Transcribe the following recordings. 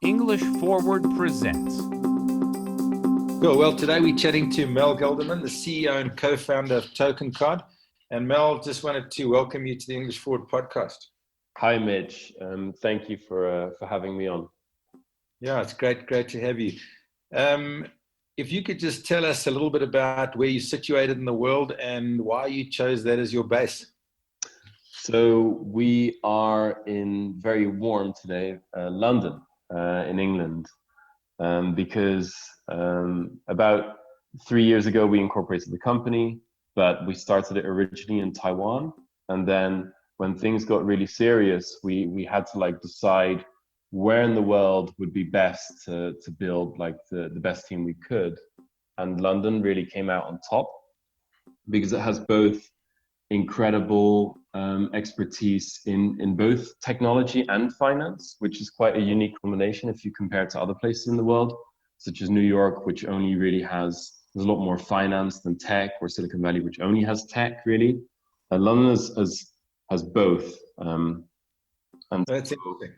English Forward presents. Cool. Well, today we're chatting to Mel Gill Demand, the CEO and co-founder of Token Card. And Mel, just wanted to welcome you to the English Forward podcast. Hi, Mitch. Thank you for having me on. Yeah, it's great to have you. If you could just tell us a little bit about where you're situated in the world and why you chose that as your base. So we are in very warm today, London, in England, because about 3 years ago we incorporated the company, but we started it originally in Taiwan, and then when things got really serious, we had to decide where in the world would be best to build the best team we could. And London really came out on top because it has both incredible expertise in both technology and finance, which is quite a unique combination if you compare it to other places in the world, such as New York, which only really there's a lot more finance than tech, or Silicon Valley, which only has tech really. And London has both. And That's interesting.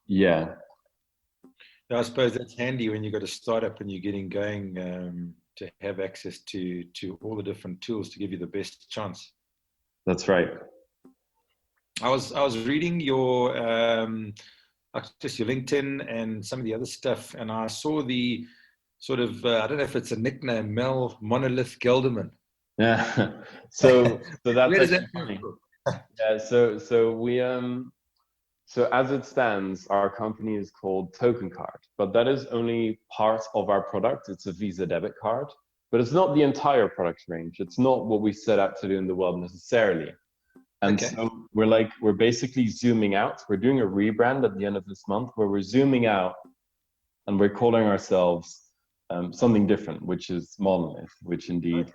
Yeah. I suppose that's handy when you've got a startup and you're getting going to have access to all the different tools to give you the best chance. That's right. I was reading your just your LinkedIn and some of the other stuff, and I saw the sort of I don't know if it's a nickname, Mel Monolith Gill Demand. Yeah. So that's Where does actually that funny. from? Yeah. So we So as it stands, our company is called Token Card, but that is only part of our product. It's a Visa debit card, but it's not the entire product range. It's not what we set out to do in the world necessarily. And Okay. so we're basically zooming out. We're doing a rebrand at the end of this month where we're zooming out and we're calling ourselves something different, which is Monolith, which indeed,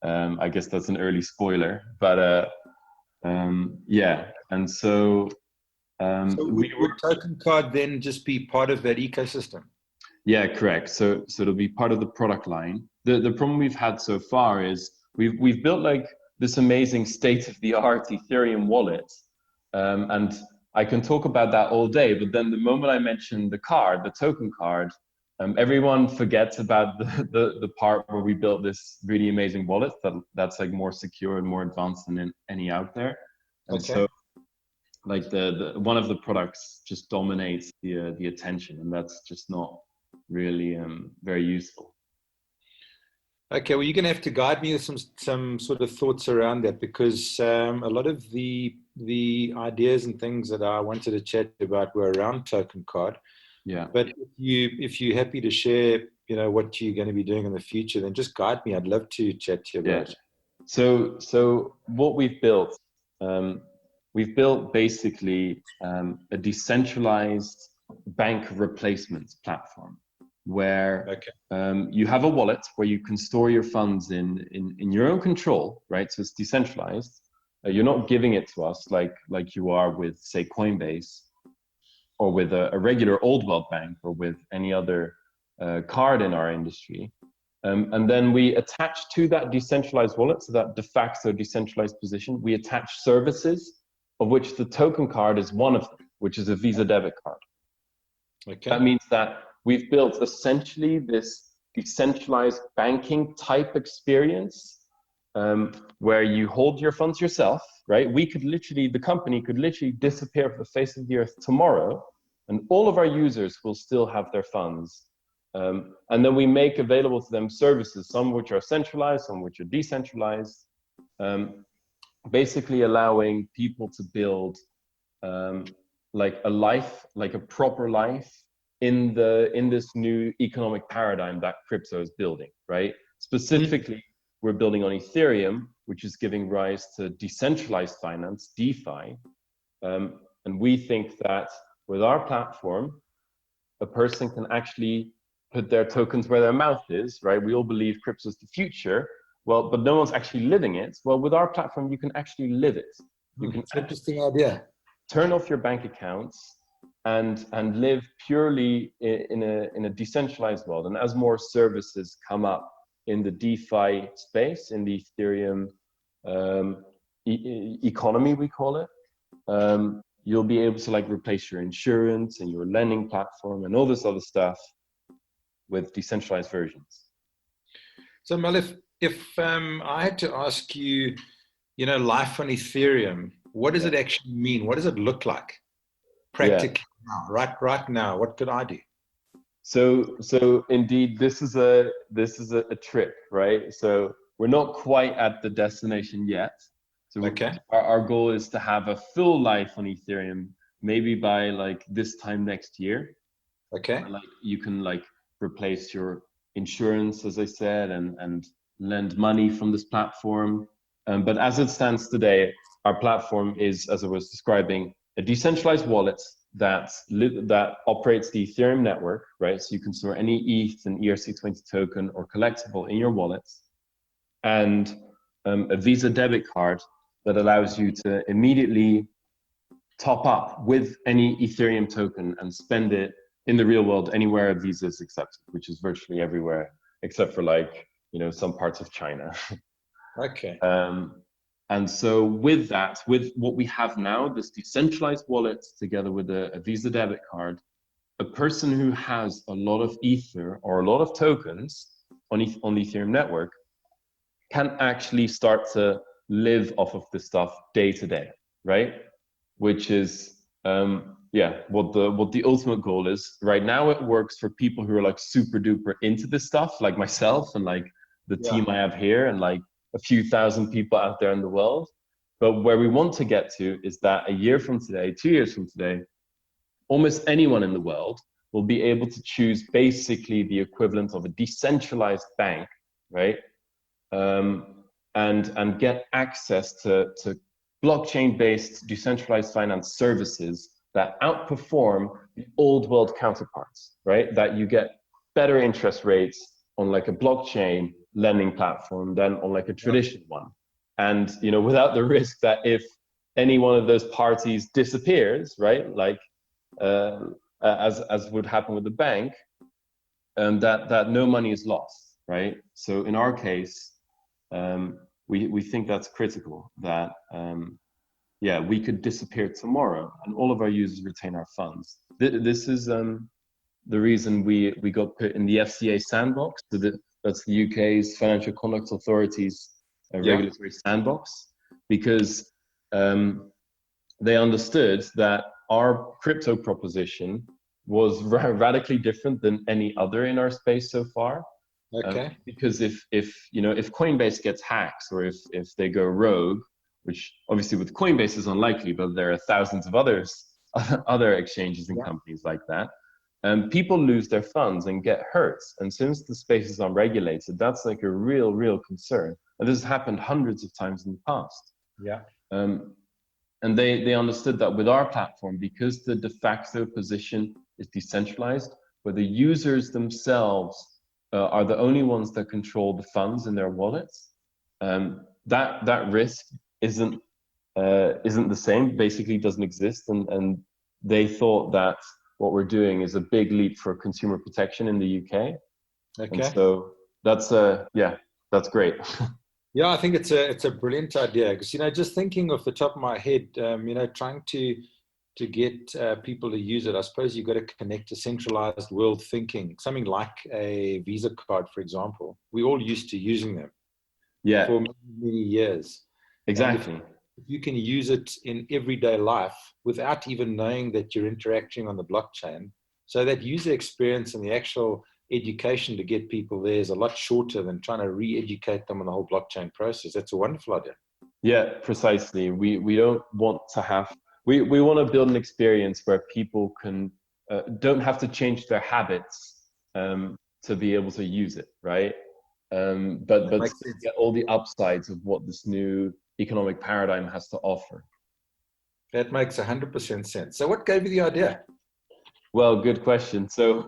I guess that's an early spoiler, but yeah. And so, would Token Card then just be part of that ecosystem? Yeah, correct. So it'll be part of the product line. The problem we've had so far is we've built this amazing state-of-the-art Ethereum wallet, and I can talk about that all day. But then the moment I mention the card, the Token Card, everyone forgets about the part where we built this really amazing wallet that's more secure and more advanced than any out there. And Okay. so the one of the products just dominates the attention, and that's just not really very useful. Okay, well, you're going to have to guide me with some sort of thoughts around that, because a lot of the ideas and things that I wanted to chat about were around Token Card. Yeah. But if you're happy to share, what you're going to be doing in the future, then just guide me. I'd love to chat to you about it. So what we've built basically a decentralized bank replacements platform where you have a wallet where you can store your funds in your own control, right? So it's decentralized. You're not giving it to us like you are with, say, Coinbase, or with a regular old world bank, or with any other card in our industry. And then we attach to that decentralized wallet, so that de facto decentralized position, we attach services, of which the Token Card is one of them, which is a Visa debit card. Okay. That means that we've built essentially this decentralized banking type experience, where you hold your funds yourself, right? The company could literally disappear from the face of the earth tomorrow, and all of our users will still have their funds. And then we make available to them services, some which are centralized, some which are decentralized, basically allowing people to build a life, a proper life in this new economic paradigm that crypto is building, right? Specifically, we're building on Ethereum, which is giving rise to decentralized finance, DeFi. And we think that with our platform, a person can actually put their tokens where their mouth is, right? We all believe crypto is the future. Well, but no one's actually living it. Well, with our platform, you can actually live it. You can Interesting idea. turn off your bank accounts and live purely in a decentralized world. And as more services come up in the DeFi space, in the Ethereum economy, we call it, you'll be able to like replace your insurance and your lending platform and all this other stuff with decentralized versions. So Mel, if I had to ask you, life on Ethereum, what does it actually mean? What does it look like practically now, right now? What could I do? So indeed, this is a trip, right? So we're not quite at the destination yet. So our goal is to have a full life on Ethereum, maybe by like this time next year. Okay. Like you can like replace your insurance, as I said, and lend money from this platform. But as it stands today, our platform is, as I was describing, a decentralized wallet that operates the Ethereum network, right? So you can store any ETH and ERC20 token or collectible in your wallets, and a Visa debit card that allows you to immediately top up with any Ethereum token and spend it in the real world anywhere a Visa is accepted, which is virtually everywhere except for like, some parts of China. Okay. And so with that, with what we have now, this decentralized wallet together with a Visa debit card, a person who has a lot of Ether or a lot of tokens on the Ethereum network can actually start to live off of this stuff day to day, right? Which is what the ultimate goal is. Right now it works for people who are like super duper into this stuff, like myself and like the team I have here and like a few thousand people out there in the world. But where we want to get to is that a year from today, 2 years from today, almost anyone in the world will be able to choose basically the equivalent of a decentralized bank, right? And get access to blockchain-based decentralized finance services that outperform the old world counterparts, right? That you get better interest rates on like a blockchain lending platform than on like a traditional one. And, without the risk that if any one of those parties disappears, right? Like, as would happen with the bank, that no money is lost, right? So in our case, we think that's critical, that we could disappear tomorrow and all of our users retain our funds. This is the reason we got put in the FCA sandbox. So that's the UK's Financial Conduct Authority's regulatory sandbox, because they understood that our crypto proposition was radically different than any other in our space so far. Okay. Because if Coinbase gets hacked, or if they go rogue, which obviously with Coinbase is unlikely, but there are thousands of other exchanges and companies like that, people lose their funds and get hurt. And since the space is unregulated, that's like a real concern. And this has happened hundreds of times in the past. Yeah. And they understood that with our platform, because the de facto position is decentralized, where the users themselves are the only ones that control the funds in their wallets, that risk isn't the same, basically doesn't exist. And they thought that what we're doing is a big leap for consumer protection in the UK. Okay. And so that's great. Yeah, I think it's a brilliant idea, because just thinking off the top of my head, trying to get people to use it, I suppose you've got to connect to centralized world thinking, something like a Visa card, for example. We all used to using them for many years. Exactly. If you can use it in everyday life without even knowing that you're interacting on the blockchain, so that user experience and the actual education to get people there is a lot shorter than trying to re-educate them on the whole blockchain process. That's a wonderful idea. Yeah, precisely. We don't want to have, we want to build an experience where people can don't have to change their habits to be able to use it, right? But get all the upsides of what this new economic paradigm has to offer. That makes 100% sense. So what gave you the idea? Well, good question. So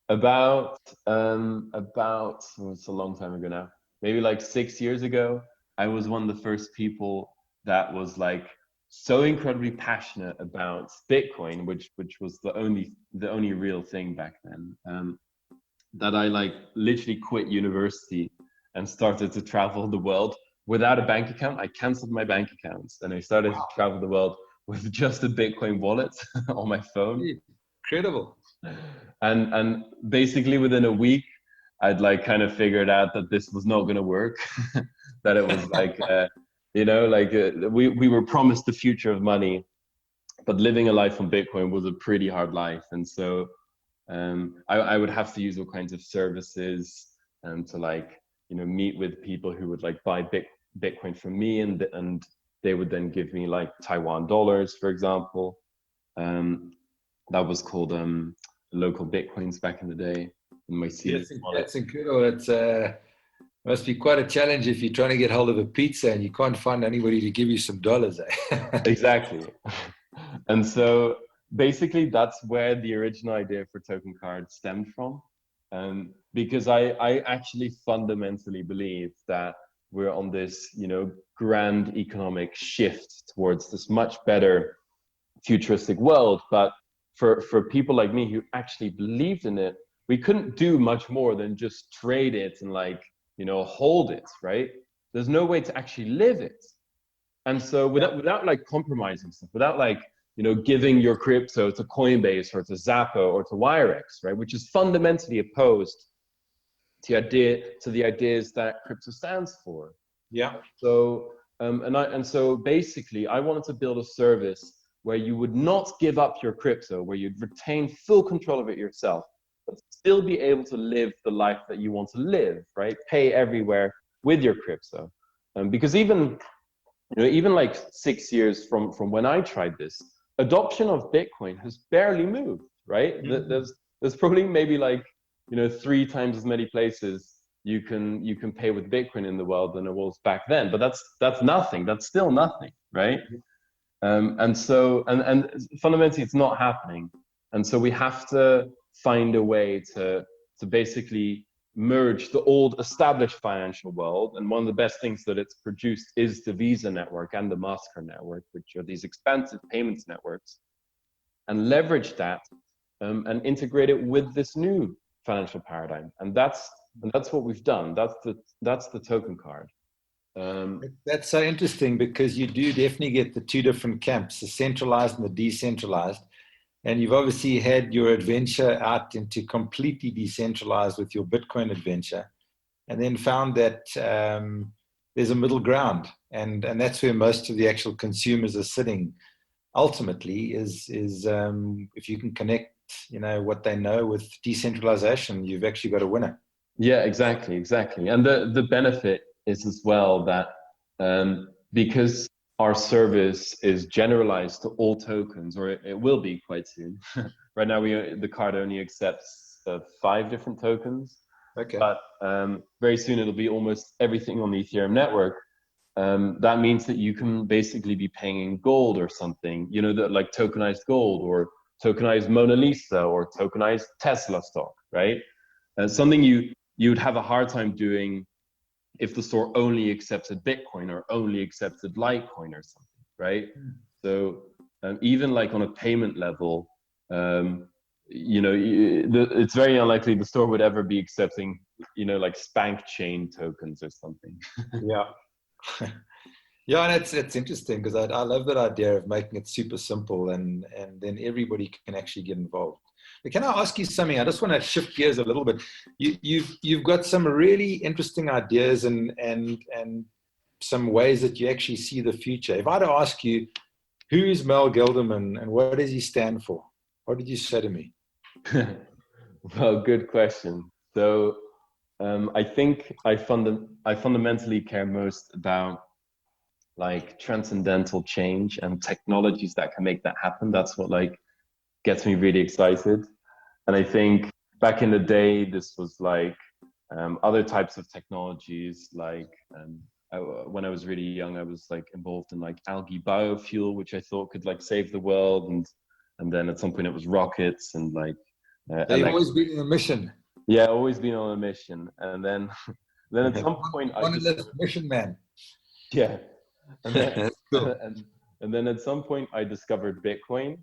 about it's a long time ago now, maybe like 6 years ago, I was one of the first people that was like so incredibly passionate about Bitcoin, which was the only real thing back then, that I like literally quit university and started to travel the world without a bank account. I canceled my bank accounts and I started to travel the world with just a Bitcoin wallet on my phone. Incredible. And basically within a week, I'd like kind of figured out that this was not going to work, that it was like, we were promised the future of money, but living a life on Bitcoin was a pretty hard life. And so I would have to use all kinds of services to like, meet with people who would like buy Bitcoin from me, and they would then give me like Taiwan dollars, for example. That was called local Bitcoins back in the day. In my that's incredible. It's must be quite a challenge if you're trying to get hold of a pizza and you can't find anybody to give you some dollars. Exactly. And so basically that's where the original idea for Token Card stemmed from. Because I actually fundamentally believe that we're on this, grand economic shift towards this much better futuristic world. But for people like me who actually believed in it, we couldn't do much more than just trade it and like, hold it, right? There's no way to actually live it. And so without like compromising stuff, without like, giving your crypto to Coinbase or to Zappo or to Wirex, right? Which is fundamentally opposed to the ideas that crypto stands for. Yeah. So, so basically I wanted to build a service where you would not give up your crypto, where you'd retain full control of it yourself, but still be able to live the life that you want to live, right? Pay everywhere with your crypto. Because even like 6 years from when I tried this, adoption of Bitcoin has barely moved, right? Mm-hmm. There's probably maybe like, 3 times as many places you can pay with Bitcoin in the world than it was back then. But that's nothing. That's still nothing, right? And so fundamentally it's not happening. And so we have to find a way to basically merge the old established financial world. And one of the best things that it's produced is the Visa network and the MasterCard network, which are these expansive payments networks, and leverage that and integrate it with this new financial paradigm. And that's what we've done. That's the Token Card. That's so interesting, because you do definitely get the two different camps, the centralized and the decentralized. And you've obviously had your adventure out into completely decentralized with your Bitcoin adventure, and then found that there's a middle ground. And that's where most of the actual consumers are sitting ultimately, is if you can connect, what they know with decentralization, you've actually got a winner. Yeah, exactly. And the benefit is as well that because our service is generalized to all tokens, or it will be quite soon. Right now, the card only accepts 5 different tokens. Okay. But very soon it'll be almost everything on the Ethereum network. That means that you can basically be paying in gold or something, like tokenized gold or tokenized Mona Lisa or tokenized Tesla stock, right? Something you'd have a hard time doing if the store only accepted Bitcoin or only accepted Litecoin or something, right? So even like on a payment level, it's very unlikely the store would ever be accepting, like Spank Chain tokens or something. Yeah. Yeah, and it's interesting, because I love that idea of making it super simple, and then everybody can actually get involved. But can I ask you something? I just want to shift gears a little bit. You've got some really interesting ideas and some ways that you actually see the future. If I had to ask you, who is Mel Gill Demand and what does he stand for? What did you say to me? Well, good question. So I think I fundamentally care most about like transcendental change and technologies that can make that happen. That's what like gets me really excited. And I think back in the day, this was like other types of technologies. Like when I was really young, I was like involved in like algae biofuel, which I thought could like save the world. And then at some point it was rockets and like. They've always been on a mission. Yeah, always been on a mission. And then at some point mission man. Yeah. And then, cool. and then at some point I discovered Bitcoin,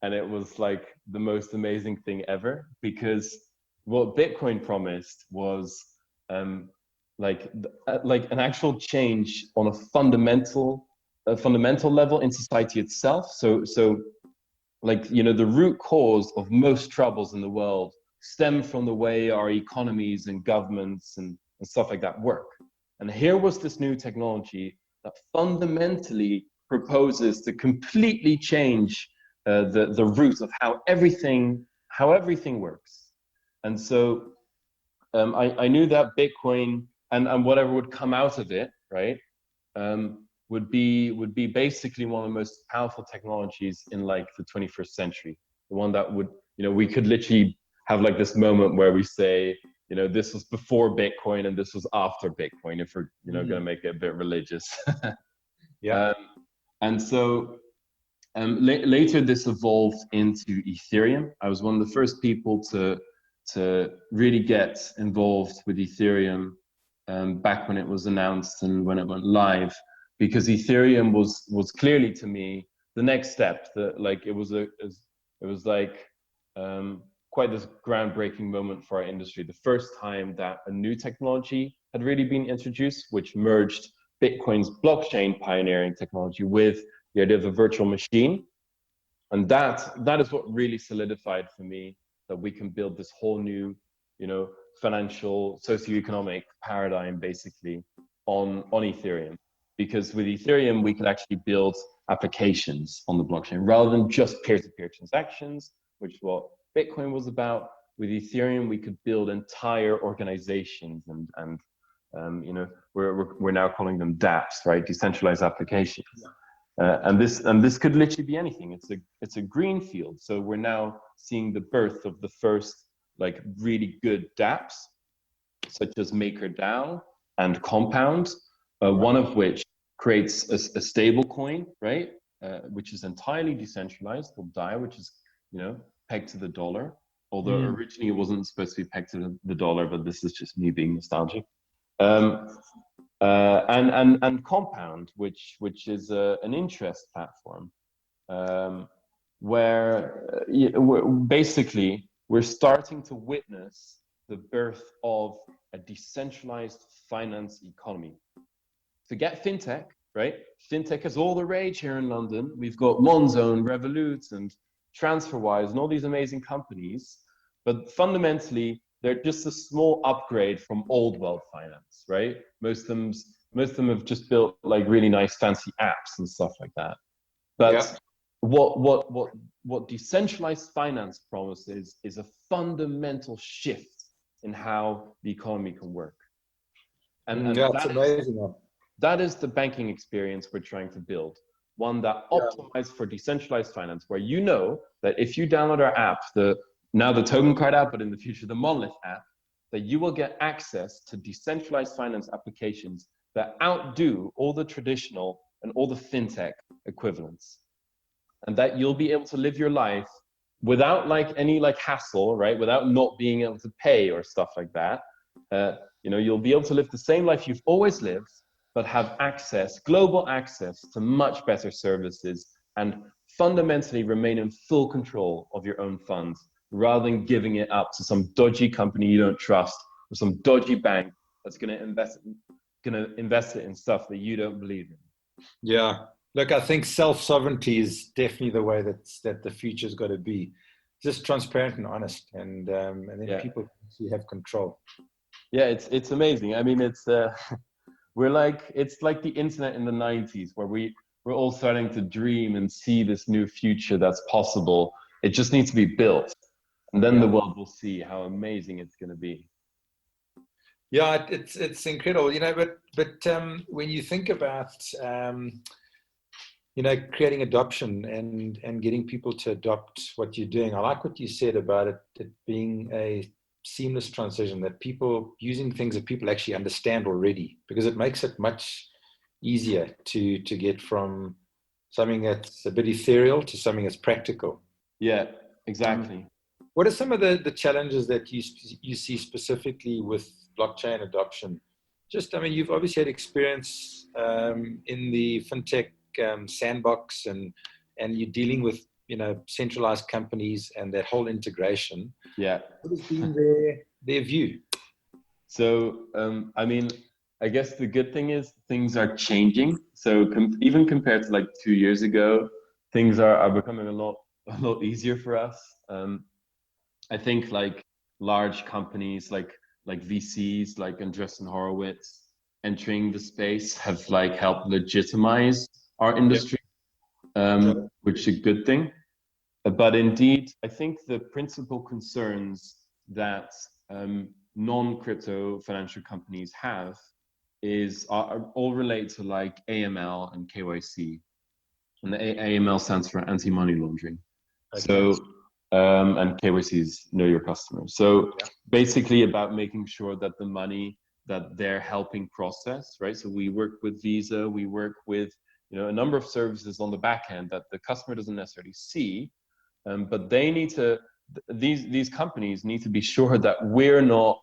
and it was like the most amazing thing ever, because what Bitcoin promised was like an actual change on a fundamental a fundamental level in society itself. So like, you know, the root cause of most troubles in the world stem from the way our economies and governments and stuff like that work. And here was this new technology that fundamentally proposes to completely change the root of how everything works. And so I knew that Bitcoin and whatever would come out of it, right, would be basically one of the most powerful technologies in like the 21st century. The one that would, you know, we could literally have like this moment where we say, you know, this was before Bitcoin and this was after Bitcoin, if we're, you know, going to make it a bit religious. Yeah. And so later this evolved into Ethereum. I was one of the first people to really get involved with Ethereum back when it was announced and when it went live, because Ethereum was clearly to me the next step. Like it was like quite this groundbreaking moment for our industry. The first time that a new technology had really been introduced, which merged Bitcoin's blockchain pioneering technology with the idea of a virtual machine. And that is what really solidified for me that we can build this whole new, you know, financial, socioeconomic paradigm basically on Ethereum. Because with Ethereum, we could actually build applications on the blockchain rather than just peer-to-peer transactions, which is what Bitcoin was about. With Ethereum, we could build entire organizations and you know, we're now calling them dApps, right? Decentralized applications. And this could literally be anything. It's a green field. So we're now seeing the birth of the first like really good dApps, such as MakerDAO and Compound, one of which creates a stable coin, right? Which is entirely decentralized, called DAI, which is, you know, pegged to the dollar. Although originally it wasn't supposed to be pegged to the dollar, but this is just me being nostalgic. And Compound, which is an interest platform, where basically we're starting to witness the birth of a decentralized finance economy. Forget fintech, right? Fintech is all the rage here in London. We've got Monzo and Revolut and TransferWise and all these amazing companies, but fundamentally they're just a small upgrade from old world finance, right? Most of them have just built like really nice fancy apps and stuff like that. But what decentralized finance promises is a fundamental shift in how the economy can work. And that's amazing. That is the banking experience we're trying to build. One that optimizes for decentralized finance, where you know that if you download our app, now the token card app, but in the future the Monolith app, that you will get access to decentralized finance applications that outdo all the traditional and all the fintech equivalents. And that you'll be able to live your life without like any like hassle, right? Without not being able to pay or stuff like that. You know, you'll be able to live the same life you've always lived, but have access, global access to much better services and fundamentally remain in full control of your own funds, rather than giving it up to some dodgy company you don't trust or some dodgy bank that's going to invest it in stuff that you don't believe in. Yeah, look, I think self-sovereignty is definitely the way that the future's got to be. Just transparent and honest, and then people actually have control. Yeah, it's amazing. I mean, it's like the internet in the 90s, where we're all starting to dream and see this new future that's possible. It just needs to be built. And then the world will see how amazing it's going to be. Yeah, it's incredible, you know. But when you think about you know, creating adoption and getting people to adopt what you're doing, I like what you said about it being a seamless transition, that people using things that people actually understand already, because it makes it much easier to get from something that's a bit ethereal to something that's practical. Yeah, exactly. What are some of the challenges that you see specifically with blockchain adoption? Just, I mean, you've obviously had experience in the fintech sandbox, and you're dealing with, you know, centralized companies and that whole integration. Yeah. What has been their view? So, I mean, I guess the good thing is things are changing. So even compared to like 2 years ago, things are becoming a lot easier for us. I think like large companies like VCs like Andreessen Horowitz entering the space have like helped legitimize our industry, which is a good thing. But indeed, I think the principal concerns that non-crypto financial companies have are all related to like AML and KYC. And the AML stands for anti-money laundering. Okay. So, and KYC is know your customer. So basically about making sure that the money that they're helping process, right? So we work with Visa, we work with, a number of services on the back end that the customer doesn't necessarily see, but they need to, these companies need to be sure that we're not,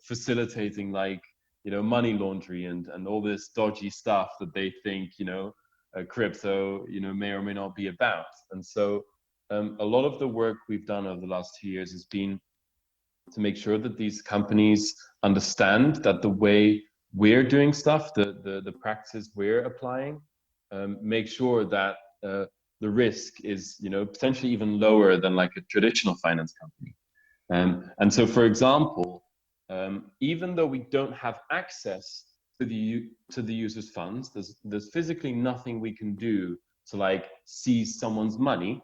facilitating like, money laundering and all this dodgy stuff that they think, crypto, may or may not be about. And so a lot of the work we've done over the last 2 years has been to make sure that these companies understand that the way we're doing stuff, the practices we're applying, make sure that the risk is, potentially even lower than like a traditional finance company. And so, for example, even though we don't have access to the user's funds, there's physically nothing we can do to like seize someone's money.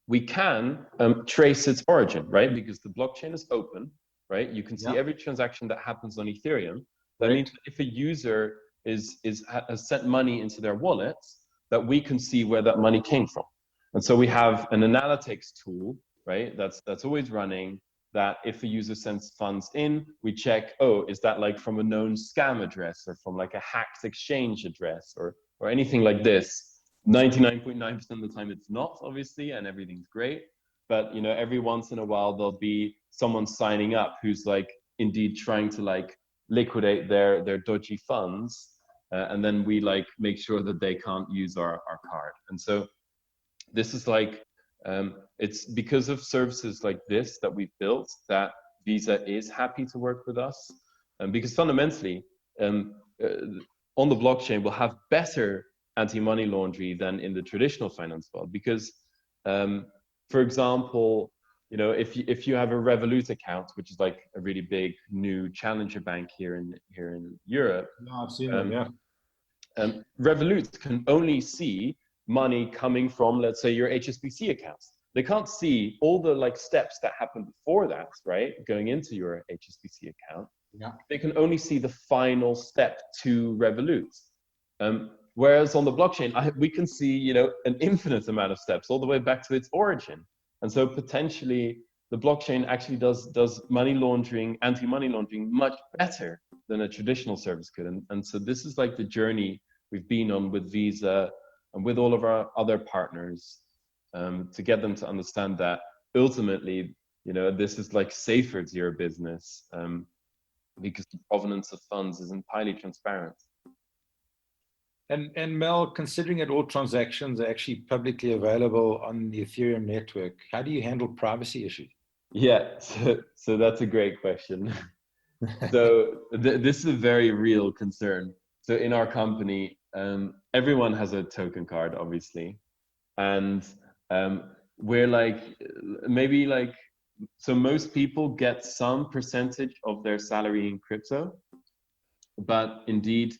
We can trace its origin, right? Because the blockchain is open, right? You can see every transaction that happens on Ethereum. That means that if a user has sent money into their wallets, that we can see where that money came from. And so we have an analytics tool, right? That's always running, that if a user sends funds in, we check, oh, is that like from a known scam address or from like a hacked exchange address or anything like this. 99.9% of the time it's not, obviously, and everything's great. But every once in a while there'll be someone signing up who's like indeed trying to like liquidate their dodgy funds, and then we like make sure that they can't use our card. And so this is like it's because of services like this that we've built that Visa is happy to work with us, because fundamentally on the blockchain we'll have better anti-money laundering than in the traditional finance world. Because for example, if you have a Revolut account, which is like a really big new challenger bank here in Europe, I've seen them, Revolut can only see money coming from, let's say, your HSBC accounts. They can't see all the like steps that happen before that, right? Going into your HSBC account. They can only see the final step to Revolut. Whereas on the blockchain, we can see, an infinite amount of steps all the way back to its origin. And so potentially the blockchain actually does money laundering, anti-money laundering much better than a traditional service could. And so this is like the journey we've been on with Visa and with all of our other partners, to get them to understand that ultimately, this is like safer to your business, because the provenance of funds is entirely transparent. And Mel, considering that all transactions are actually publicly available on the Ethereum network, how do you handle privacy issues? Yeah, so that's a great question. So this is a very real concern. So in our company, everyone has a token card, obviously, and we're like maybe like, so most people get some percentage of their salary in crypto, but indeed,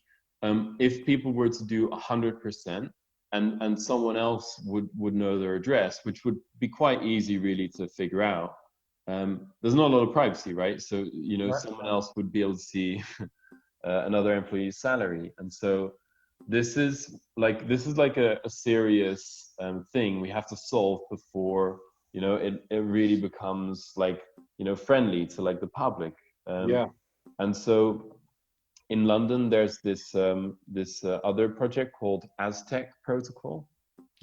if people were to do 100% and someone else would know their address, which would be quite easy really to figure out, there's not a lot of privacy, right? So, someone else would be able to see another employee's salary. And so this is like a serious thing we have to solve before, it really becomes like, friendly to like the public. And so in London, there's this other project called Aztec Protocol.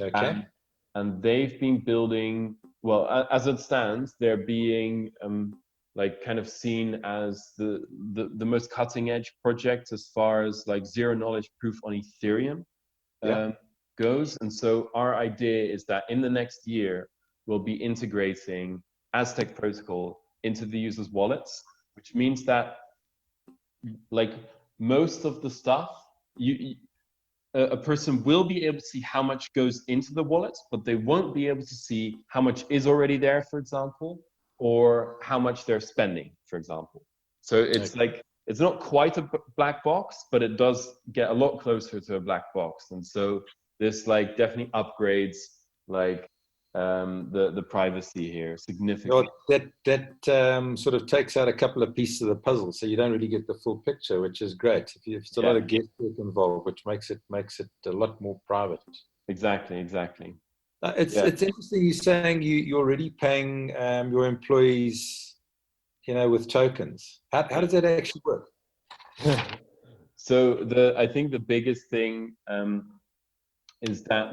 Okay. And they've been building, well, as it stands, they're being like kind of seen as the most cutting edge project as far as like zero knowledge proof on Ethereum goes. And so our idea is that in the next year, we'll be integrating Aztec Protocol into the users' wallets, which means that like most of the stuff, a person will be able to see how much goes into the wallet, but they won't be able to see how much is already there, for example, or how much they're spending, for example. So it's like, it's not quite a black box, but it does get a lot closer to a black box. And so this like definitely upgrades like the privacy here significantly. Well, that sort of takes out a couple of pieces of the puzzle, so you don't really get the full picture, which is great. If it's a lot of guesswork involved, which makes it a lot more private. Exactly. It's interesting you're saying you're already paying your employees, with tokens. How does that actually work? So I think the biggest thing is that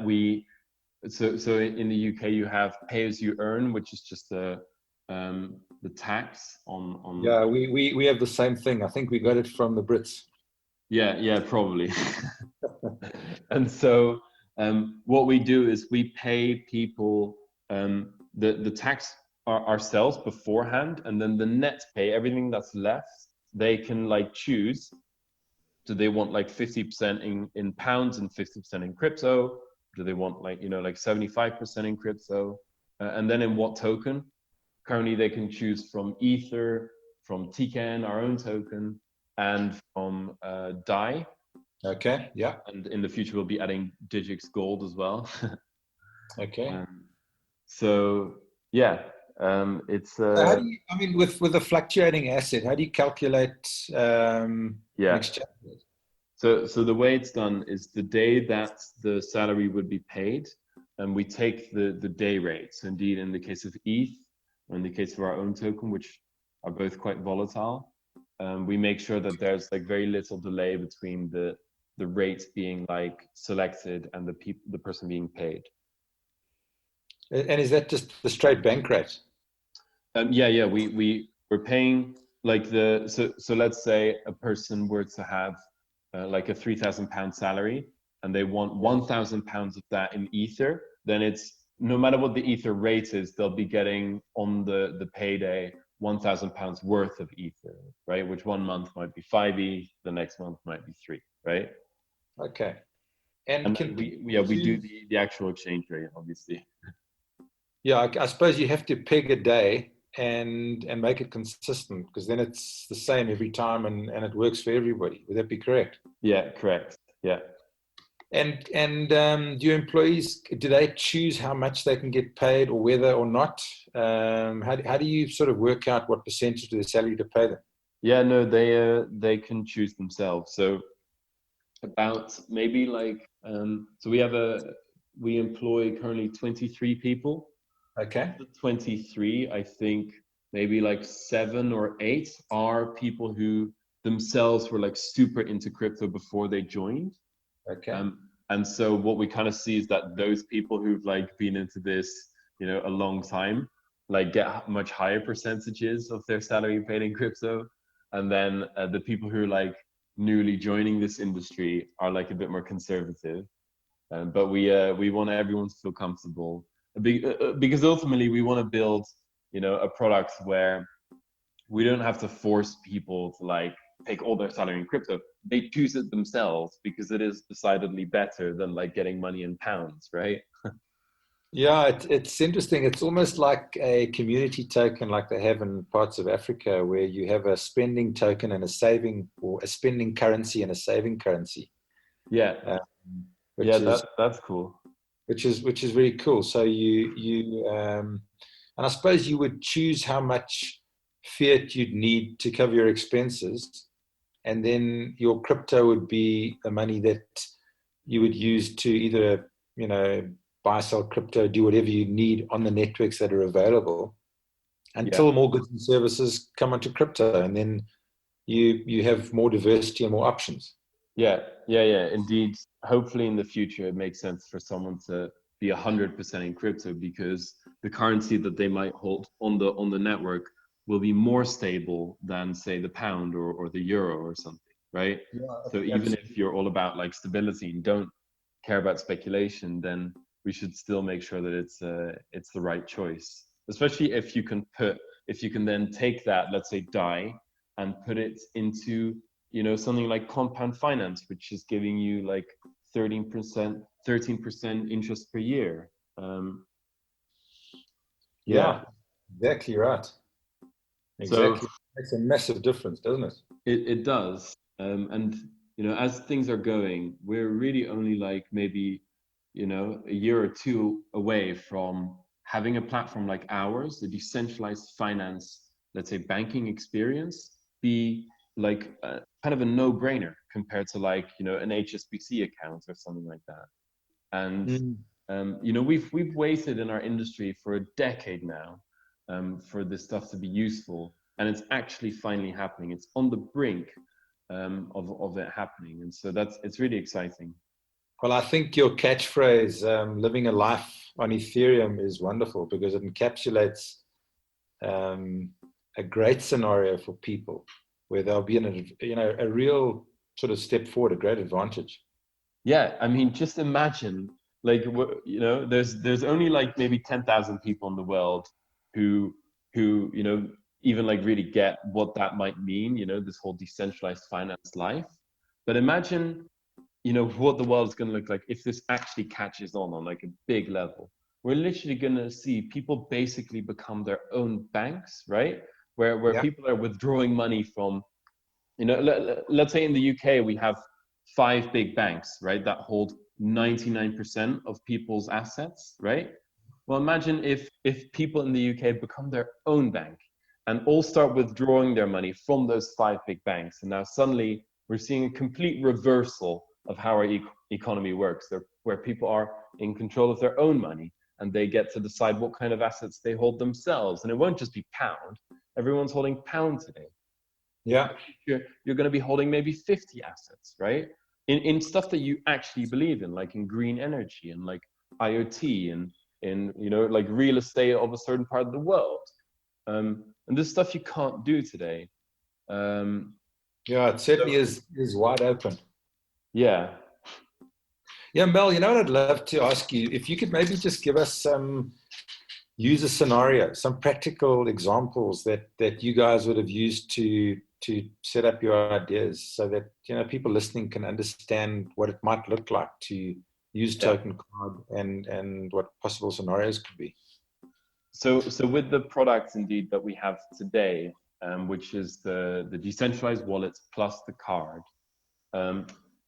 so in the UK you have pay as you earn, which is just the tax on. Yeah, we have the same thing. I think we got it from the Brits. Yeah, probably. And so what we do is we pay people the tax ourselves beforehand, and then the net pay, everything that's left, they can like choose. Do they want like 50% in pounds and 50% in crypto? Do they want like 75% in crypto? And then in what token? Currently they can choose from Ether, from TKN, our own token, and from DAI. Okay. Yeah. And in the future we'll be adding Digix Gold as well. Okay. So yeah, it's how do you, with a fluctuating asset, how do you calculate an exchange rate? So the way it's done is the day that the salary would be paid, and we take the day rate. So indeed, in the case of ETH, or in the case of our own token, which are both quite volatile, we make sure that there's like very little delay between the rate being like selected and the person being paid. And is that just the straight bank rate? Yeah. We're paying like so let's say a person were to have like a £3,000 salary, and they want £1,000 of that in Ether, then it's no matter what the Ether rate is, they'll be getting on the payday £1,000 worth of Ether, right? Which one month might be 5 ETH, the next month might be 3, right? Okay. And we do the actual exchange rate, obviously. Yeah, I suppose you have to peg a day and make it consistent, because then it's the same every time and it works for everybody. Would that be correct? Yeah, correct. Yeah. And do your employees, do they choose how much they can get paid, or whether or not? How do you sort of work out what percentage of their salary to pay them? Yeah, no, they can choose themselves. So about maybe like so we employ currently 23 people. Okay. The 23, I think maybe like 7 or 8 are people who themselves were like super into crypto before they joined. Okay. And so what we kind of see is that those people who've like been into this, a long time, like get much higher percentages of their salary paid in crypto. And then the people who are like newly joining this industry are like a bit more conservative. But we want everyone to feel comfortable, because ultimately we want to build, a product where we don't have to force people to like take all their salary in crypto. They choose it themselves because it is decidedly better than like getting money in pounds, right? Yeah, it's interesting. It's almost like a community token, like they have in parts of Africa, where you have a spending token and a saving, or a spending currency and a saving currency. Yeah, that's cool. Which is very cool. So and I suppose you would choose how much fiat you'd need to cover your expenses, and then your crypto would be the money that you would use to either buy, sell crypto, do whatever you need on the networks that are available, until more goods and services come onto crypto, and then you have more diversity and more options. Yeah, indeed. Hopefully in the future it makes sense for someone to be 100% in crypto, because the currency that they might hold on the network will be more stable than say the pound or the euro or something, right? So even if you're all about like stability and don't care about speculation, then we should still make sure that it's the right choice, especially if you can then take that, let's say DAI, and put it into something like compound finance, which is giving you like 13% interest per year. Yeah, exactly right. So Exactly. Makes a massive difference, doesn't it? it does. And as things are going, we're really only like maybe, a year or two away from having a platform like ours, the decentralized finance, let's say banking experience, be like kind of a no-brainer compared to like, an HSBC account or something like that. And we've waited in our industry for a decade now for this stuff to be useful, and it's actually finally happening. It's on the brink of it happening, and so it's really exciting. Well, I think your catchphrase, living a life on Ethereum, is wonderful because it encapsulates a great scenario for people where they'll be in a real sort of step forward, a great advantage. Yeah, I mean, just imagine, like, there's only like maybe 10,000 people in the world who even like really get what that might mean, this whole decentralized finance life. But imagine, what the world is going to look like if this actually catches on like a big level. We're literally going to see people basically become their own banks, right? Where people are withdrawing money from, let's say in the UK, we have 5 big banks, right, that hold 99% of people's assets, right? Well, imagine if people in the UK become their own bank and all start withdrawing their money from those 5 big banks. And now suddenly we're seeing a complete reversal of how our economy works, where people are in control of their own money and they get to decide what kind of assets they hold themselves. And it won't just be pound. Everyone's holding pound today. Yeah. You're going to be holding maybe 50 assets, right? In stuff that you actually believe in, like in green energy and like IoT and in like real estate of a certain part of the world. And this stuff you can't do today. Yeah, it certainly is wide open. Yeah. Yeah, Mel, what I'd love to ask you, if you could maybe just give us some user scenarios, some practical examples that you guys would have used to set up your ideas so that people listening can understand what it might look like to use token card and what possible scenarios could be. So with the products indeed that we have today, which is the decentralized wallets plus the card,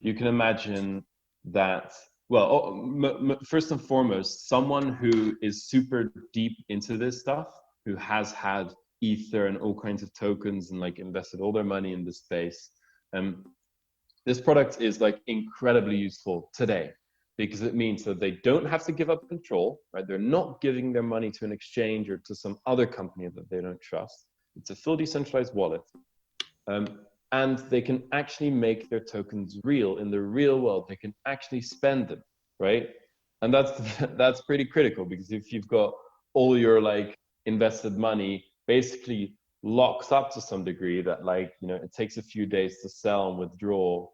you can imagine that, well, first and foremost, someone who is super deep into this stuff, who has had Ether and all kinds of tokens and like invested all their money in this space, this product is like incredibly useful today because it means that they don't have to give up control, right? They're not giving their money to an exchange or to some other company that they don't trust. It's a full decentralized wallet. And they can actually make their tokens real in the real world. They can actually spend them, right? And that's pretty critical because if you've got all your like invested money basically locks up to some degree that like, it takes a few days to sell and withdraw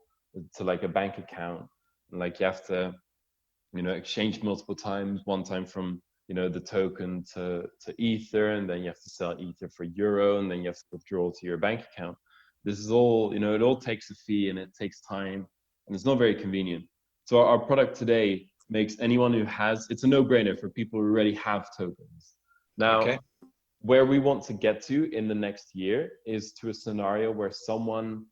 to like a bank account. And like you have to, exchange multiple times, one time from, the token to Ether, and then you have to sell Ether for Euro, and then you have to withdraw to your bank account. This is all, it all takes a fee and it takes time and it's not very convenient. So our product today makes anyone who has, it's a no-brainer for people who already have tokens. Now, where we want to get to in the next year is to a scenario where someone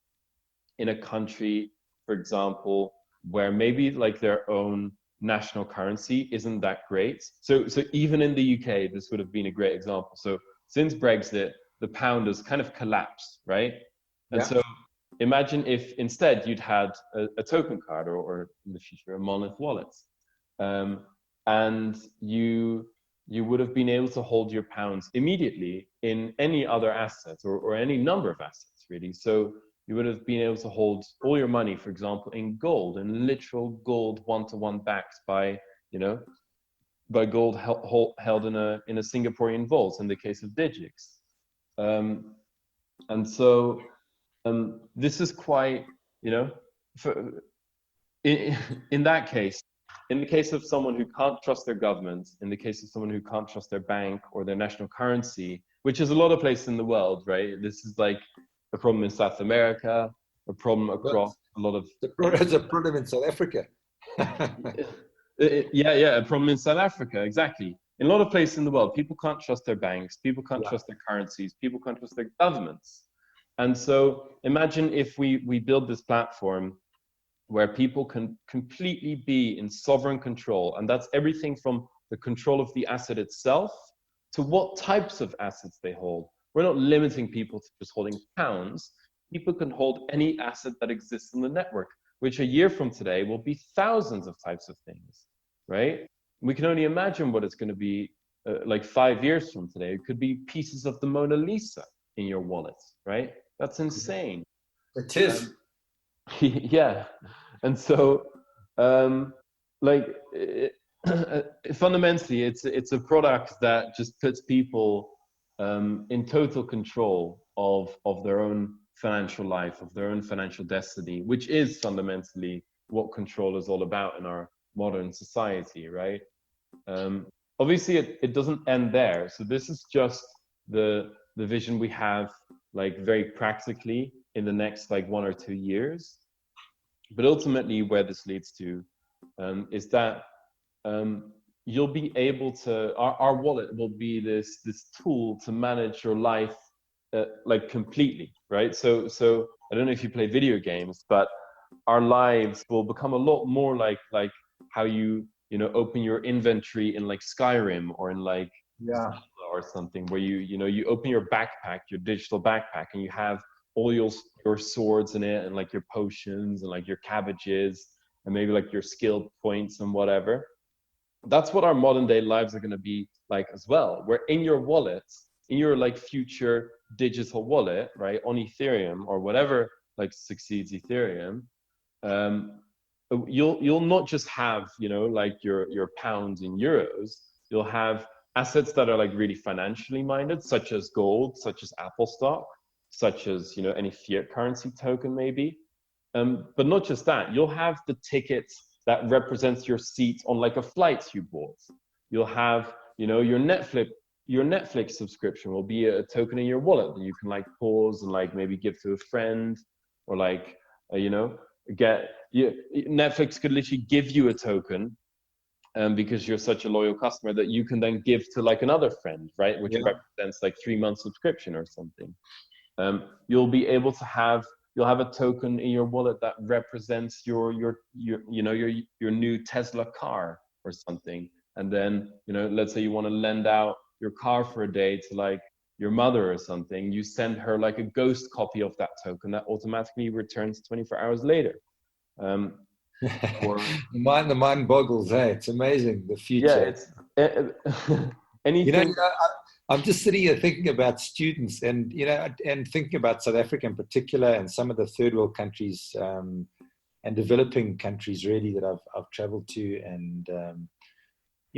in a country, for example, where maybe like their own national currency isn't that great. So even in the UK, this would have been a great example. So since Brexit, the pound has kind of collapsed, right? And so imagine if instead you'd had a token card or in the future, a monolith wallet. And you would have been able to hold your pounds immediately in any other assets or any number of assets, really. So you would have been able to hold all your money, for example, in gold, in literal gold one-to-one backed by, by gold held in a Singaporean vault in the case of Digix. And so this is quite, in that case, in the case of someone who can't trust their government, in the case of someone who can't trust their bank or their national currency, which is a lot of places in the world, right? This is like a problem in South America. a problem across a lot of. It's a problem in South Africa. Yeah, a problem in South Africa, exactly. In a lot of places in the world, people can't trust their banks, people can't trust their currencies, people can't trust their governments. And so imagine if we build this platform where people can completely be in sovereign control, and that's everything from the control of the asset itself to what types of assets they hold. We're not limiting people to just holding pounds. People can hold any asset that exists in the network, which a year from today will be thousands of types of things, right? We can only imagine what it's going to be like 5 years from today. It could be pieces of the Mona Lisa in your wallet, right? That's insane. It is. Yeah. And so, fundamentally, it's a product that just puts people in total control of their own financial life, of their own financial destiny, which is fundamentally what control is all about in our modern society, right? Obviously, it doesn't end there. So this is just the vision we have, like very practically in the next like 1 or 2 years. But ultimately, where this leads to is that you'll be able to, our wallet will be this tool to manage your life like completely, right? So I don't know if you play video games, but our lives will become a lot more like how you open your inventory in like Skyrim or in like or something, where you open your backpack, your digital backpack, and you have all your swords in it, and like your potions and like your cabbages and maybe like your skill points and whatever. That's what our modern day lives are going to be like as well, where in your wallet, in your like future digital wallet, right, on Ethereum or whatever like succeeds Ethereum, you'll not just have like your pounds and euros. You'll have assets that are like really financially minded, such as gold, such as Apple stock, such as any fiat currency token maybe. But not just that, you'll have the ticket that represents your seat on like a flight you bought. You'll have your Netflix subscription will be a token in your wallet that you can like pause and like maybe give to a friend, or like Netflix could literally give you a token because you're such a loyal customer that you can then give to like another friend, right? Which represents like 3 months subscription or something. You'll be able to you'll have a token in your wallet that represents your new Tesla car or something. And then, let's say you want to lend out your car for a day to like your mother or something, you send her like a ghost copy of that token that automatically returns 24 hours later. Or the mind boggles. Hey, it's amazing, the future. Yeah, it's anything. I'm just sitting here thinking about students and thinking about South Africa in particular, and some of the third world countries and developing countries really that I've traveled to, and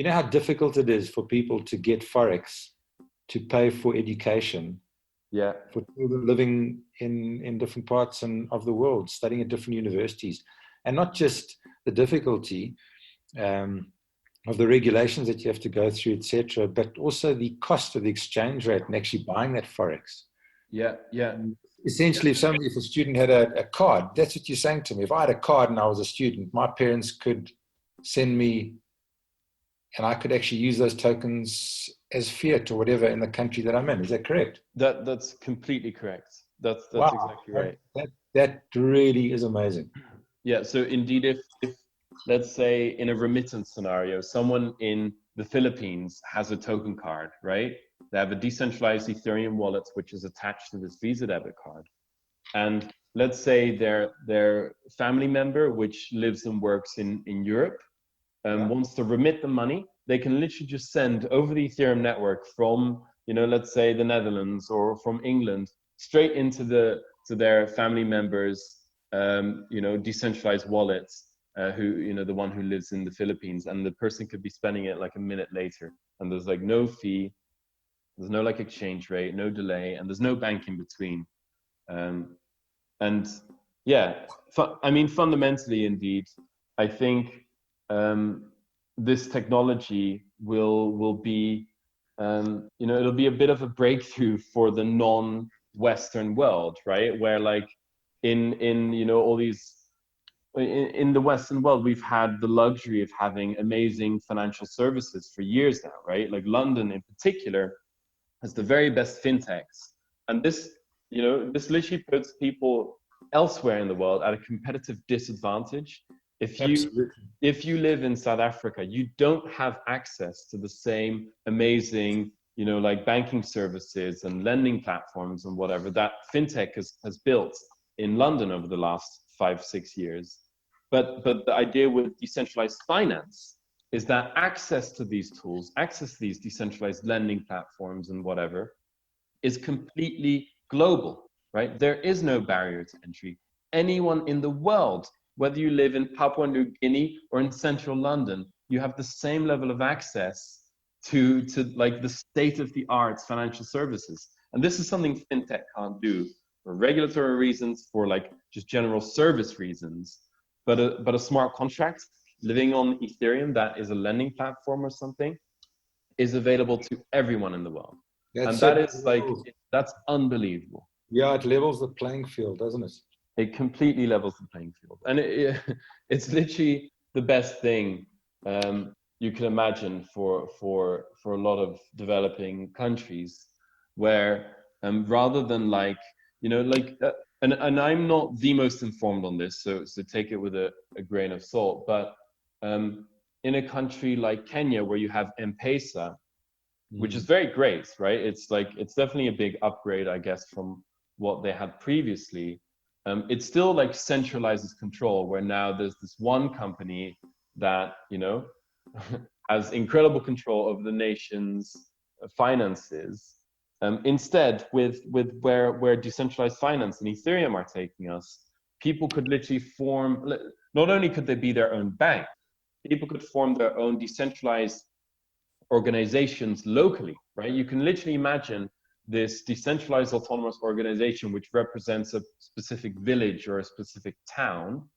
how difficult it is for people to get forex to pay for education. Yeah, for people living in different parts of the world, studying at different universities, and not just the difficulty of the regulations that you have to go through, etc., but also the cost of the exchange rate and actually buying that forex. Yeah. Essentially, if a student had a card, that's what you're saying to me. If I had a card and I was a student, my parents could send me, and I could actually use those tokens as fiat or whatever in the country that I'm in. Is that correct? That's completely correct. That's wow. Exactly right. That really is amazing. Yeah. So indeed, if let's say in a remittance scenario, someone in the Philippines has a token card, right? They have a decentralized Ethereum wallet, which is attached to this Visa debit card. And let's say their family member, which lives and works in Europe, wants to remit the money, they can literally just send over the Ethereum network from, let's say the Netherlands or from England, straight into their family members, decentralized wallets. Who the one who lives in the Philippines, and the person could be spending it like a minute later, and there's like no fee, there's no like exchange rate, no delay, and there's no bank in between. And yeah, fundamentally, indeed, I think this technology will be it'll be a bit of a breakthrough for the non-Western world, right? Where like in you know all these in the Western world, we've had the luxury of having amazing financial services for years now, right? Like London in particular has the very best fintechs. And this, you know, this literally puts people elsewhere in the world at a competitive disadvantage. Absolutely. If you live in South Africa, you don't have access to the same amazing, you know, like banking services and lending platforms and whatever that fintech has built in London over the last 5-6 years. But the idea with decentralized finance is that access to these tools, access to these decentralized lending platforms and whatever, is completely global, right? There is no barrier to entry. Anyone in the world, whether you live in Papua New Guinea or in central London, you have the same level of access to like the state-of-the-art financial services. And this is something fintech can't do for regulatory reasons, for like just general service reasons. But a smart contract living on Ethereum that is a lending platform or something is available to everyone in the world. And that is like, that's unbelievable. Yeah, it levels the playing field, doesn't it? It completely levels the playing field. And it's literally the best thing you can imagine for a lot of developing countries, where rather than like, you know, like, and I'm not the most informed on this, so take it with a grain of salt, but in a country like Kenya, where you have M-Pesa, which is very great, right? It's like, it's definitely a big upgrade, I guess, from what they had previously. It still like centralizes control, where now there's this one company that, you know, has incredible control over the nation's finances. Instead, with where decentralized finance and Ethereum are taking us, people could literally form, not only could they be their own bank, people could form their own decentralized organizations locally, right? You can literally imagine this decentralized autonomous organization, which represents a specific village or a specific town,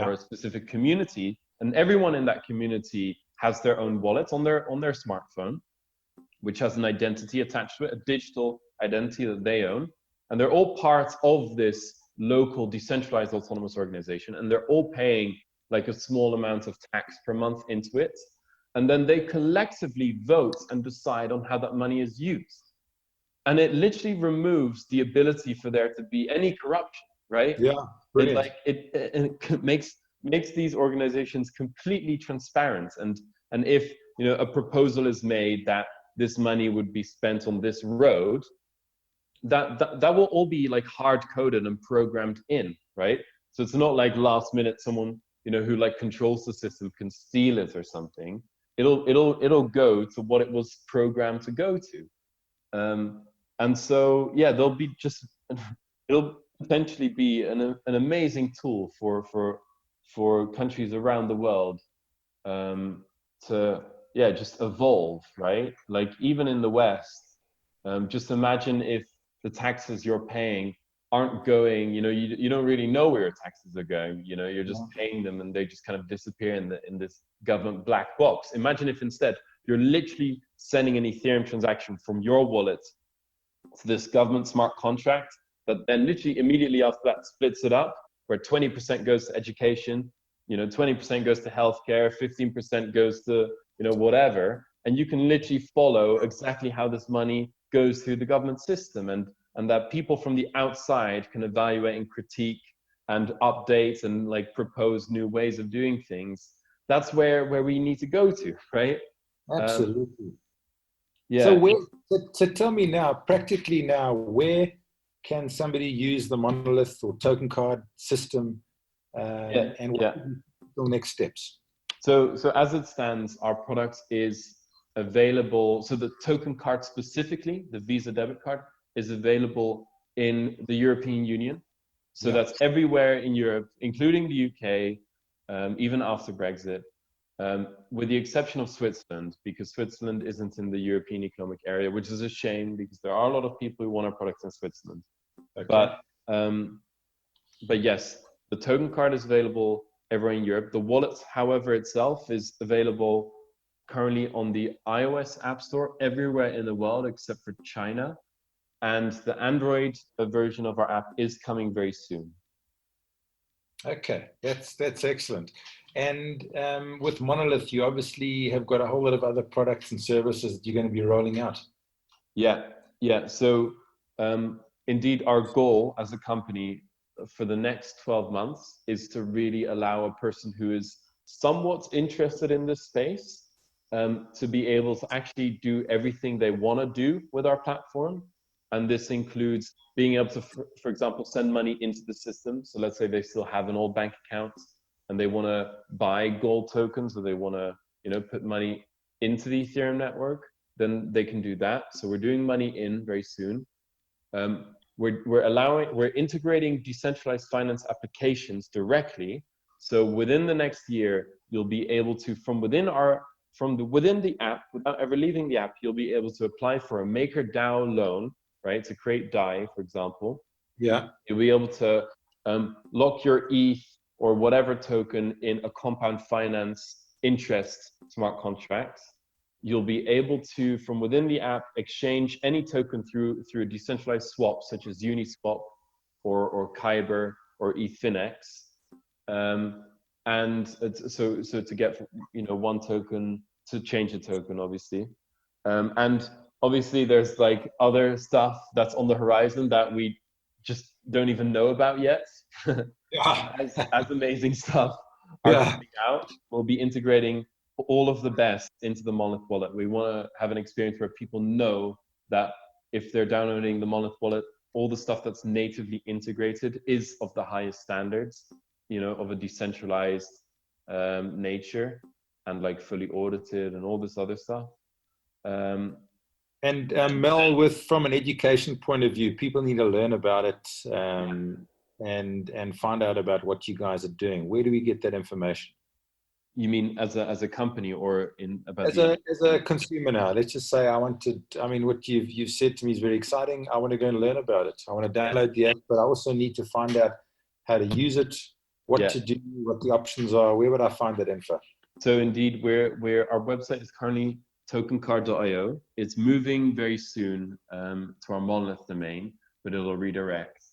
or a specific community, and everyone in that community has their own wallet on their smartphone, which has an identity attached to it, a digital identity that they own, and they're all part of this local decentralized autonomous organization, and they're all paying like a small amount of tax per month into it, and then they collectively vote and decide on how that money is used. And it literally removes the ability for there to be any corruption, right? Yeah, brilliant. It makes these organizations completely transparent. And if, you know, a proposal is made that this money would be spent on this road, that will all be like hard coded and programmed in, right? So it's not like last minute someone, you know, who like controls the system can steal it or something. It'll go to what it was programmed to go to. And so, yeah, there'll be just, it'll potentially be an amazing tool for countries around the world to, yeah, just evolve, right? Like even in the West, just imagine if the taxes you're paying aren't going, you know, you don't really know where your taxes are going, you know, you're just paying them and they just kind of disappear in this government black box. Imagine if instead you're literally sending an Ethereum transaction from your wallet to this government smart contract that then literally immediately after that splits it up, where 20% goes to education, you know, 20% goes to healthcare, 15% goes to, you know, whatever. And you can literally follow exactly how this money goes through the government system, and that people from the outside can evaluate and critique and update and like propose new ways of doing things. That's where we need to go to, right? Absolutely. Yeah. So tell me now, practically now, where can somebody use the monolith or token card system, and what are the next steps? So as it stands, our product is available. So the token card specifically, the Visa debit card, is available in the European Union. So that's everywhere in Europe, including the UK, even after Brexit, with the exception of Switzerland, because Switzerland isn't in the European Economic Area, which is a shame because there are a lot of people who want our products in Switzerland. Okay. But yes, the token card is available everywhere in Europe. The wallet, however, itself is available currently on the iOS App Store everywhere in the world except for China. And the Android version of our app is coming very soon. Okay, that's excellent. And with Monolith, you obviously have got a whole lot of other products and services that you're going to be rolling out. Yeah, yeah. So indeed, our goal as a company for the next 12 months is to really allow a person who is somewhat interested in this space to be able to actually do everything they want to do with our platform. And this includes being able to, for example, send money into the system. So let's say they still have an old bank account and they want to buy gold tokens, or they want to, put money into the Ethereum network, then they can do that. So we're doing money in very soon. We're integrating decentralized finance applications directly. So within the next year, you'll be able to, within the app, without ever leaving the app, you'll be able to apply for a MakerDAO loan, right? To create DAI, for example. Yeah. You'll be able to lock your ETH or whatever token in a compound finance interest smart contract. You'll be able to, from within the app, exchange any token through a decentralized swap, such as Uniswap or Kyber or Etfinex. And so to get one token to change a token, obviously. And obviously there's like other stuff that's on the horizon that we just don't even know about yet. Yeah. as amazing stuff are Yeah. coming out, we'll be integrating all of the best into the Monolith wallet. We want to have an experience where people know that if they're downloading the Monolith wallet, all the stuff that's natively integrated is of the highest standards, of a decentralized nature, and like fully audited and all this other stuff. And Mel, from an education point of view, people need to learn about it and find out about what you guys are doing. Where do we get that information? You mean as a company, or about as a consumer now? Let's just say what you've said to me is very exciting. I want to go and learn about it. I want to download the app, but I also need to find out how to use it, what to do, what the options are. Where would I find that info? So indeed, our website is currently tokencard.io. It's moving very soon to our Monolith domain, but it'll redirect.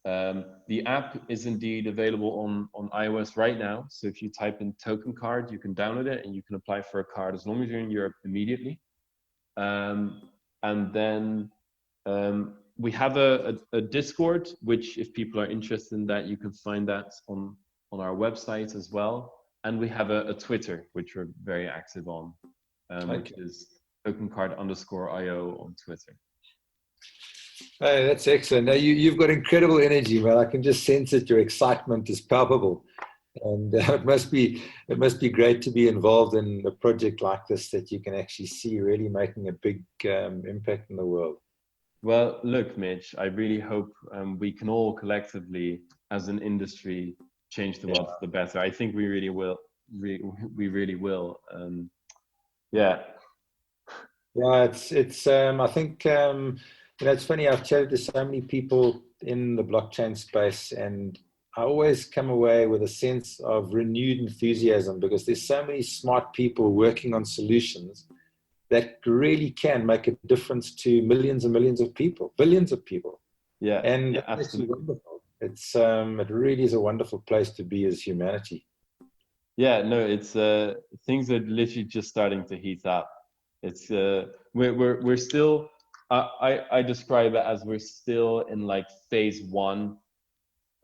The app is indeed available on iOS right now. So if you type in token card, you can download it and you can apply for a card as long as you're in Europe immediately. And then we have a Discord, which if people are interested in that, you can find that on our website as well. And we have a Twitter, which we're very active on, which is tokencard_IO on Twitter. Hey, that's excellent. Now you've got incredible energy, man. I can just sense it. Your excitement is palpable, and it must be great to be involved in a project like this that you can actually see really making a big impact in the world. Well, look, Mitch, I really hope we can all collectively, as an industry, change the world for the better. I think we really will. We really will. Yeah. Yeah, it's. I think it's funny. I've chatted to so many people in the blockchain space, and I always come away with a sense of renewed enthusiasm because there's so many smart people working on solutions that really can make a difference to millions and millions of people, billions of people. Yeah, and yeah, it's absolutely. wonderful. It really is a wonderful place to be as humanity. Yeah, no, it's things are literally just starting to heat up. It's we're still. I describe it as we're still in like phase 1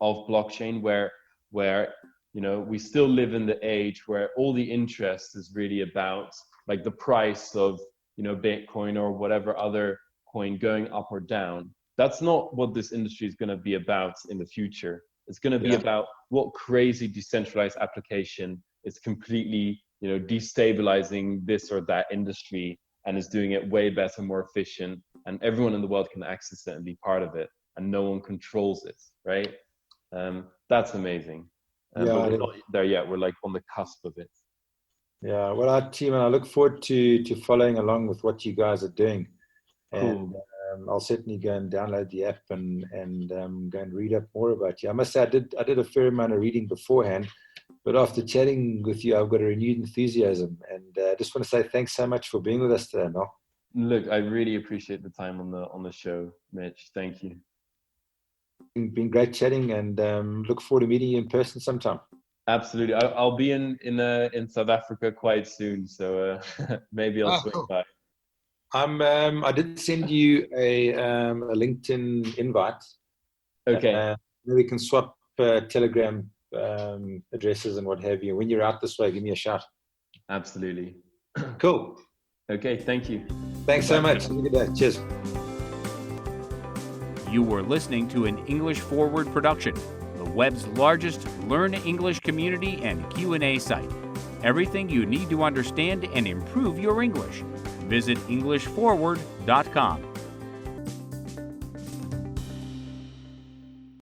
of blockchain, where we still live in the age where all the interest is really about like the price of Bitcoin or whatever other coin going up or down. That's not what this industry is going to be about in the future. It's going to be about what crazy decentralized application is completely destabilizing this or that industry and is doing it way better, more efficient, and everyone in the world can access it and be part of it, and no one controls it, right? That's amazing. But we're not there yet. We're like on the cusp of it. Yeah, well, our team, and I look forward to following along with what you guys are doing. Cool. And I'll certainly go and download the app and go and read up more about you. I must say, I did a fair amount of reading beforehand, but after chatting with you, I've got a renewed enthusiasm. And I just want to say thanks so much for being with us today, Mel. Look, I really appreciate the time on the show, Mitch. Thank you. Been great chatting, and look forward to meeting you in person sometime. Absolutely. I'll be in South Africa quite soon, so maybe I'll swing Cool. by. I did send you a LinkedIn invite. Okay. Maybe we can swap Telegram addresses and what have you. When you're out this way, give me a shout. Absolutely. Cool. Okay, thank you. Thanks so much. Have a good day. Cheers. You were listening to an English Forward production, the web's largest Learn English community and Q&A site. Everything you need to understand and improve your English. Visit EnglishForward.com.